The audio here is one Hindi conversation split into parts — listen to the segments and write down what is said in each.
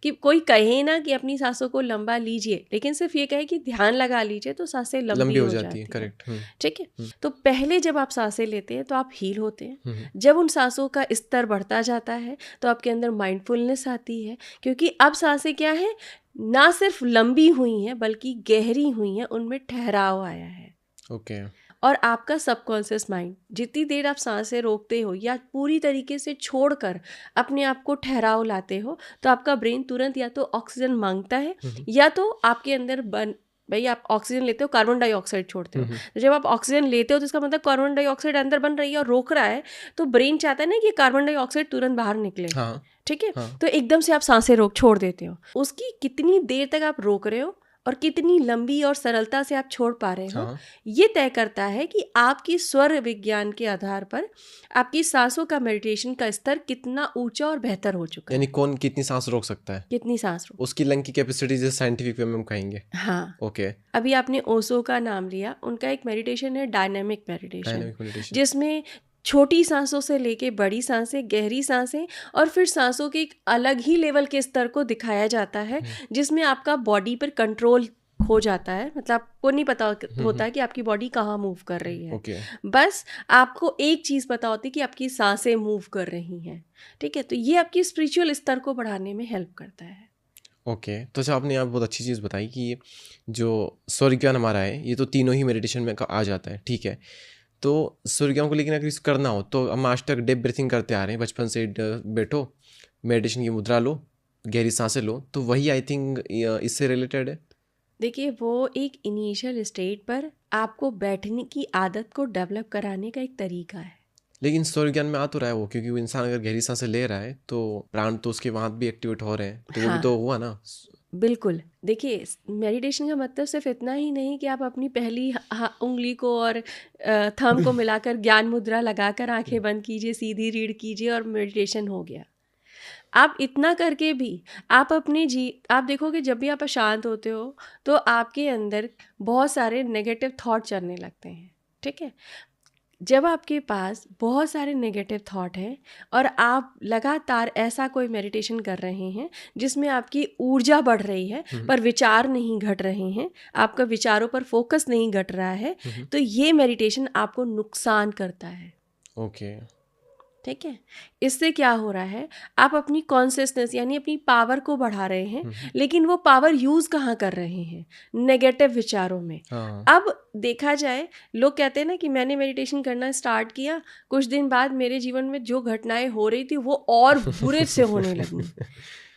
कि कोई कहे ना कि अपनी सांसों को लंबा लीजिए, लेकिन सिर्फ ये कहे कि ध्यान लगा लीजिए तो सांसें लंबी हो जाती हैं। करेक्ट। ठीक है। तो पहले जब आप सांसें लेते हैं तो आप हील होते हैं। जब उन सांसों का स्तर बढ़ता जाता है तो आपके अंदर माइंडफुलनेस आती है, क्योंकि अब सांसें क्या है, ना सिर्फ लंबी हुई हैं बल्कि गहरी हुई हैं, उनमें ठहराव आया है। ओके। और आपका सबकॉन्शियस माइंड जितनी देर आप सांसें रोकते हो या पूरी तरीके से छोड़कर अपने आप को ठहराव लाते हो, तो आपका ब्रेन तुरंत या तो ऑक्सीजन मांगता है या तो आपके अंदर भाई आप ऑक्सीजन लेते हो, कार्बन डाइऑक्साइड छोड़ते हो। तो जब आप ऑक्सीजन लेते हो तो इसका मतलब कार्बन डाइऑक्साइड अंदर बन रही है और रोक रहा है, तो ब्रेन चाहता है ना कि कार्बन डाइऑक्साइड तुरंत बाहर निकले। हाँ। ठीक है। हाँ। तो एकदम से आप सांसें छोड़ देते हो। उसकी कितनी देर तक आप रोक रहे हो और कितनी लंबी और सरलता से आप छोड़ पा रहे हो, हाँ। ये तय करता है कि आपकी स्वर विज्ञान के आधार पर आपकी सांसों का मेडिटेशन का स्तर कितना ऊंचा और बेहतर हो चुका है। यानी कौन कितनी सांस रोक सकता है, कितनी सांस रोक, उसकी लंग की कैपेसिटी जैसे साइंटिफिक वे में हम कहेंगे। हाँ। ओके। अभी आपने ओशो का नाम लिया, उनका एक मेडिटेशन है डायनेमिक मेडिटेशन, डायनामिक मेडिटेशन, जिसमें छोटी सांसों से लेके बड़ी सांसें, गहरी सांसें और फिर सांसों के एक अलग ही लेवल के स्तर को दिखाया जाता है, जिसमें आपका बॉडी पर कंट्रोल हो जाता है। मतलब आपको नहीं पता होता है कि आपकी बॉडी कहाँ मूव कर रही है। ओके। बस आपको एक चीज़ पता होती है कि आपकी सांसें मूव कर रही हैं। ठीक है। तो ये आपकी स्पिरिचुअल स्तर को बढ़ाने में हेल्प करता है। ओके। तो अच्छा, आपने यहाँ बहुत अच्छी चीज़ बताई कि ये जो सूर्य ज्ञान हमारा है, ये तो तीनों ही मेडिटेशन में आ जाता है। ठीक है। तो सूर्य ज्ञान को लेकिन अगर इसको करना हो तो हम आज तक डीप ब्रीथिंग करते आ रहे हैं, बचपन से बैठो, मेडिटेशन की मुद्रा लो, गहरी सांसें लो, तो वही आई थिंक इससे रिलेटेड है। देखिए, वो एक इनिशियल स्टेट पर आपको बैठने की आदत को डेवलप कराने का एक तरीका है। लेकिन सूर्य ज्ञान में आ तो रहा है वो, क्योंकि वो इंसान अगर गहरी सांसें ले रहा है तो प्राण तो उसके वहाँ भी एक्टिवेट हो रहे हैं, तो वो भी हाँ, तो हुआ ना। बिल्कुल। देखिए, मेडिटेशन का मतलब सिर्फ इतना ही नहीं कि आप अपनी पहली उंगली को और थंब को मिलाकर ज्ञान मुद्रा लगाकर आंखें बंद कीजिए, सीधी रीढ़ कीजिए और मेडिटेशन हो गया। आप इतना करके भी आप आप देखोगे जब भी आप अशांत होते हो तो आपके अंदर बहुत सारे नेगेटिव थॉट चलने लगते हैं। ठीक है। जब आपके पास बहुत सारे नेगेटिव थॉट हैं और आप लगातार ऐसा कोई मेडिटेशन कर रहे हैं जिसमें आपकी ऊर्जा बढ़ रही है पर विचार नहीं घट रहे हैं, आपका विचारों पर फोकस नहीं घट रहा है, तो ये मेडिटेशन आपको नुकसान करता है। ओके। ठीक है। इससे क्या हो रहा है, आप अपनी कॉन्शियसनेस यानी अपनी पावर को बढ़ा रहे हैं, लेकिन वो पावर यूज़ कहाँ कर रहे हैं, नेगेटिव विचारों में। हाँ। अब देखा जाए, लोग कहते हैं ना कि मैंने मेडिटेशन करना स्टार्ट किया, कुछ दिन बाद मेरे जीवन में जो घटनाएं हो रही थी वो और बुरे से होने लगी।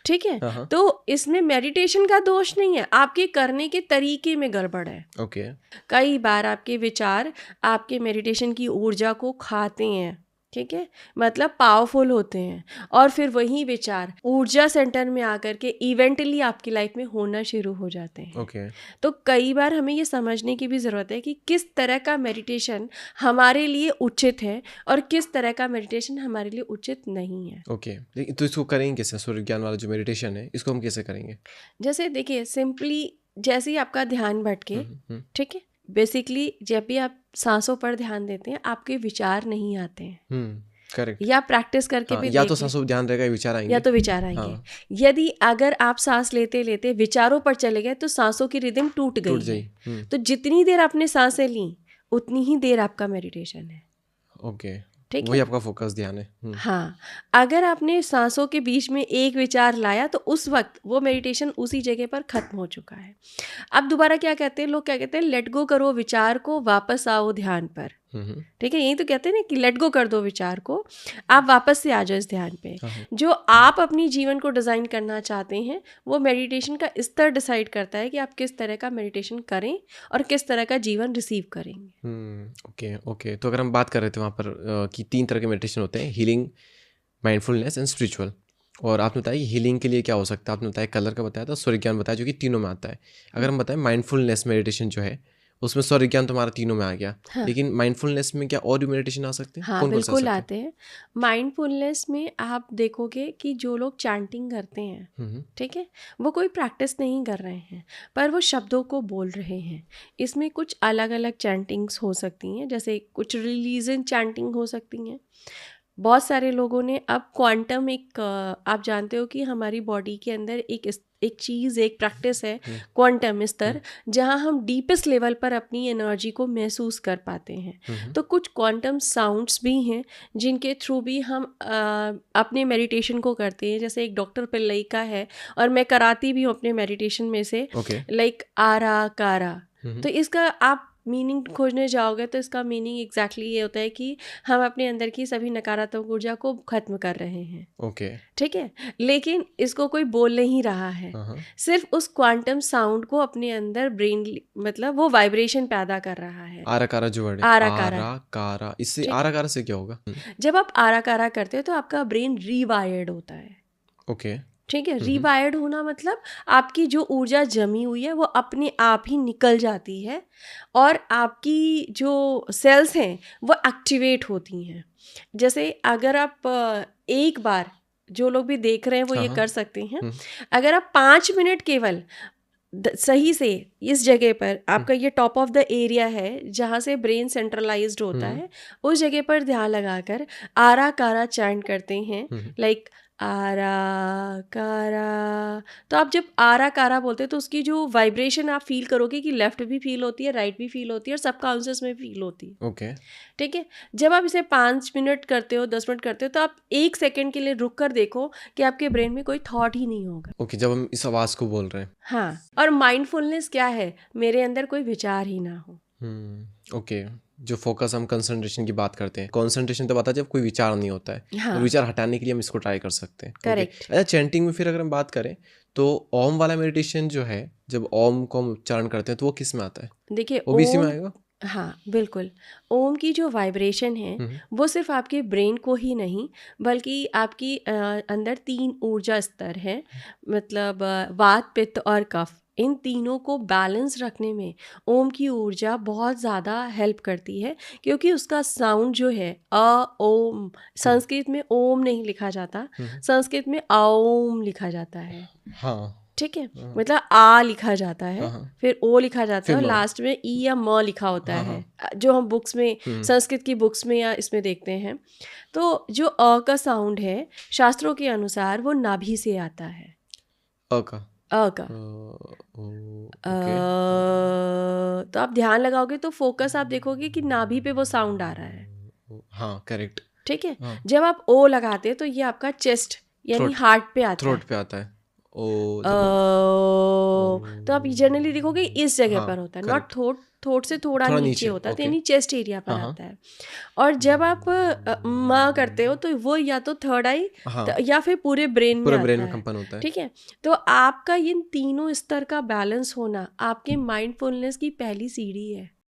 ठीक है। हाँ। तो इसमें मेडिटेशन का दोष नहीं है, आपके करने के तरीके में गड़बड़ है। ओके। कई बार आपके विचार आपके मेडिटेशन की ऊर्जा को खाते हैं। ठीक है। मतलब पावरफुल होते हैं और फिर वही विचार ऊर्जा सेंटर में आकर के इवेंटली आपकी लाइफ में होना शुरू हो जाते हैं। ओके। तो कई बार हमें ये समझने की भी ज़रूरत है कि किस तरह का मेडिटेशन हमारे लिए उचित है और किस तरह का मेडिटेशन हमारे लिए उचित नहीं है। ओके। लेकिन तो इसको करेंगे कैसे, सूर्य ज्ञान वाला जो मेडिटेशन है इसको हम कैसे करेंगे? जैसे देखिए, सिंपली जैसे ही आपका ध्यान भटके, ठीक है, बेसिकली जब भी आप सांसों पर ध्यान देते हैं आपके विचार नहीं आते हैं। करेक्ट। या प्रैक्टिस करके हाँ, भी या तो देख लें, सांसों पर ध्यान रहेगा, विचार आएंगे। या तो विचार आएंगे। हाँ। यदि अगर आप सांस लेते लेते विचारों पर चले गए तो सांसों की रिदम टूट गई है। तो जितनी देर आपने सांसें ली उतनी ही देर आपका मेडिटेशन है। ओके। ठीक वही है। आपका फोकस ध्यान है। हाँ, अगर आपने सांसों के बीच में एक विचार लाया तो उस वक्त वो मेडिटेशन उसी जगह पर खत्म हो चुका है। अब दोबारा क्या कहते हैं लोग, क्या कहते हैं, लेट गो करो विचार को, वापस आओ ध्यान पर। ठीक है। यही तो कहते हैं ना कि लेट गो कर दो विचार को, आप वापस से आ जाओ इस ध्यान पे। जो आप अपनी जीवन को डिज़ाइन करना चाहते हैं वो मेडिटेशन का स्तर डिसाइड करता है कि आप किस तरह का मेडिटेशन करें और किस तरह का जीवन रिसीव करेंगे। ओके। ओके। तो अगर हम बात कर रहे थे वहाँ पर कि 3 तरह के मेडिटेशन होते हैं, हीलिंग, माइंडफुलनेस एंड स्पिरिचुअल। और आपने बताया हीलिंग के लिए क्या हो सकता है, आपने बताया कलर का बताया था, सूर्य ज्ञान बताया जो कि तीनों में आता है। अगर हम बताएं माइंडफुलनेस मेडिटेशन जो है उसमें सूर्य ज्ञान तो हमारा तीनों में आ गया। हाँ। लेकिन माइंडफुलनेस में क्या और भी मेडिटेशन आ सकते हैं? हाँ, कौन कौन से आ बिल्कुल सकते आते हैं। माइंडफुलनेस में आप देखोगे कि जो लोग चैंटिंग करते हैं, हैं? ठीक है, वो कोई प्रैक्टिस नहीं कर रहे हैं पर वो शब्दों को बोल रहे हैं। इसमें कुछ अलग अलग चैंटिंग्स हो सकती हैं, जैसे कुछ रिलीजन चैंटिंग हो सकती हैं, बहुत सारे लोगों ने अब क्वांटम आप जानते हो कि हमारी बॉडी के अंदर एक चीज़, एक प्रैक्टिस है क्वांटम स्तर, जहाँ हम डीपेस्ट लेवल पर अपनी एनर्जी को महसूस कर पाते हैं। तो कुछ क्वांटम साउंड्स भी हैं जिनके थ्रू भी हम अपने मेडिटेशन को करते हैं। जैसे एक डॉक्टर पिल्लई का है, और मैं कराती भी हूँ अपने मेडिटेशन में से, लाइक आरा कारा। तो इसका आप मीनिंग खोजने जाओगे तो इसका मीनिंग एग्जैक्टली ये होता है कि हम अपने अंदर की सभी नकारात्मक ऊर्जा को खत्म कर रहे हैं। ठीक है, लेकिन इसको कोई बोल नहीं रहा है, सिर्फ उस क्वांटम साउंड को अपने अंदर ब्रेन, मतलब वो वाइब्रेशन पैदा कर रहा है। आराकारा जो वर्ड है, आराकारा, इससे आराकारा से क्या होगा? जब आप आराकारा करते हो तो आपका ब्रेन रीवायर्ड होता है। ओके, ठीक है, रीवायर्ड होना मतलब आपकी जो ऊर्जा जमी हुई है वो अपने आप ही निकल जाती है, और आपकी जो सेल्स हैं वो एक्टिवेट होती हैं। जैसे अगर आप एक बार, जो लोग भी देख रहे हैं वो ये कर सकते हैं, अगर आप 5 मिनट केवल सही से इस जगह पर, आपका ये टॉप ऑफ द एरिया है जहाँ से ब्रेन सेंट्रलाइज्ड होता है, उस जगह पर ध्यान लगाकर आरा कारा चैंट करते हैं, लाइक आरा कारा। तो आप जब आरा कारा बोलते हैं तो उसकी जो वाइब्रेशन आप फील करोगे कि लेफ्ट भी फील होती है, राइट भी फील होती है, और सबकॉन्शियस में फील होती है। ओके, ठीक है, जब आप इसे 5 मिनट करते हो, 10 मिनट करते हो, तो आप 1 सेकेंड के लिए रुक कर देखो कि आपके ब्रेन में कोई थॉट ही नहीं होगा। ओके, जब हम इस आवाज़ को बोल रहे हैं। हाँ, और माइंडफुलनेस क्या है? मेरे अंदर कोई विचार ही ना हो। ओके, जो फोकस हम कंसंट्रेशन की बात करते हैं, कंसंट्रेशन तब आता है जब कोई विचार नहीं होता है। हाँ, और विचार हटाने के लिए हम इसको ट्राई कर सकते हैं। करेक्ट। अच्छा, चैंटिंग में फिर अगर हम बात करें तो ओम वाला मेडिटेशन जो है, जब ओम को हम उच्चारण करते हैं तो वो किस में आता है? देखिए, वो भी इसी में आएगा? हाँ बिल्कुल। ओम की जो वाइब्रेशन है वो सिर्फ आपके ब्रेन को ही नहीं, बल्कि आपकी अंदर 3 ऊर्जा स्तर हैं, मतलब वात, पित्त और कफ। इन तीनों को बैलेंस रखने में ओम की ऊर्जा बहुत ज़्यादा हेल्प करती है, क्योंकि उसका साउंड जो है ओम, संस्कृत में ओम नहीं लिखा जाता, संस्कृत में ओम लिखा जाता है। हाँ, ठीक है, मतलब आ लिखा जाता है, फिर ओ लिखा जाता है, और लास्ट में ई या म लिखा होता है, जो हम बुक्स में, संस्कृत की बुक्स में या इसमें देखते हैं। तो जो अ का साउंड है, शास्त्रों के अनुसार वो नाभि से आता है। अ का तो आप ध्यान लगाओगे तो फोकस आप देखोगे कि नाभि पे वो साउंड आ रहा है। हाँ, करेक्ट। ठीक है, जब आप ओ लगाते हैं तो ये आपका चेस्ट यानी हार्ट पे आता है, थ्रोट पे आता है। तो आप जनरली देखोगे इस जगह पर होता है, नॉट थोट से थोड़ा नीचे होता है, तो यानी चेस्ट एरिया पर आता है। और जब आप म करते हो तो वो या तो थर्ड आई या फिर पूरे ब्रेन में कंपन होता है। ठीक है, तो आपका इन तीनों स्तर का बैलेंस होना आपके माइंडफुलनेस की पहली सीढ़ी है।